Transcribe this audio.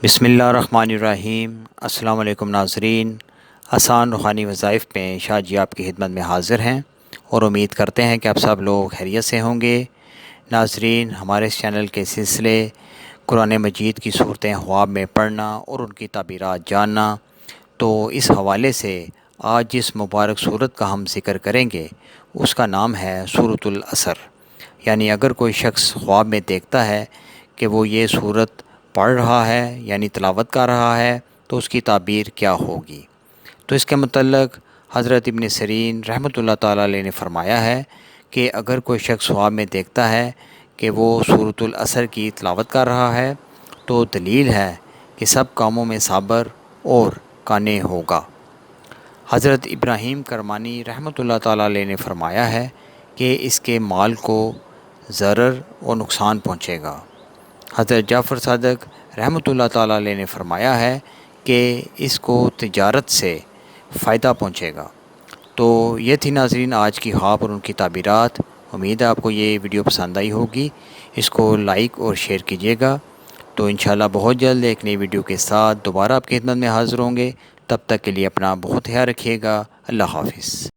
بسم اللہ الرحمن الرحیم۔ السلام علیکم ناظرین، آسان روحانی وظائف میں شاہ جی آپ کی خدمت میں حاضر ہیں اور امید کرتے ہیں کہ آپ سب لوگ خیریت سے ہوں گے۔ ناظرین، ہمارے اس چینل کے سلسلے قرآن مجید کی صورتیں خواب میں پڑھنا اور ان کی تعبیرات جاننا، تو اس حوالے سے آج جس مبارک صورت کا ہم ذکر کریں گے اس کا نام ہے سورۃ العصر۔ یعنی اگر کوئی شخص خواب میں دیکھتا ہے کہ وہ یہ صورت پڑھ رہا ہے یعنی تلاوت کر رہا ہے تو اس کی تعبیر کیا ہوگی۔ تو اس کے متعلق حضرت ابن سیرین رحمۃ اللہ تعالیٰ علیہ نے فرمایا ہے کہ اگر کوئی شخص خواب میں دیکھتا ہے کہ وہ سورۃ العصر کی تلاوت کر رہا ہے تو دلیل ہے کہ سب کاموں میں صابر اور قانع ہوگا۔ حضرت ابراہیم کرمانی رحمۃ اللہ تعالیٰ علیہ نے فرمایا ہے کہ اس کے مال کو ضرر اور نقصان پہنچے گا۔ حضرت جعفر صادق رحمۃ اللہ تعالیٰ علیہ نے فرمایا ہے کہ اس کو تجارت سے فائدہ پہنچے گا۔ تو یہ تھی ناظرین آج کی خواب اور ان کی تعبیرات۔ امید ہے آپ کو یہ ویڈیو پسند آئی ہوگی۔ اس کو لائک اور شیئر کیجیے گا۔ تو انشاءاللہ بہت جلد ایک نئی ویڈیو کے ساتھ دوبارہ آپ کی خدمت میں حاضر ہوں گے۔ تب تک کے لیے اپنا بہت خیال رکھیے گا۔ اللہ حافظ۔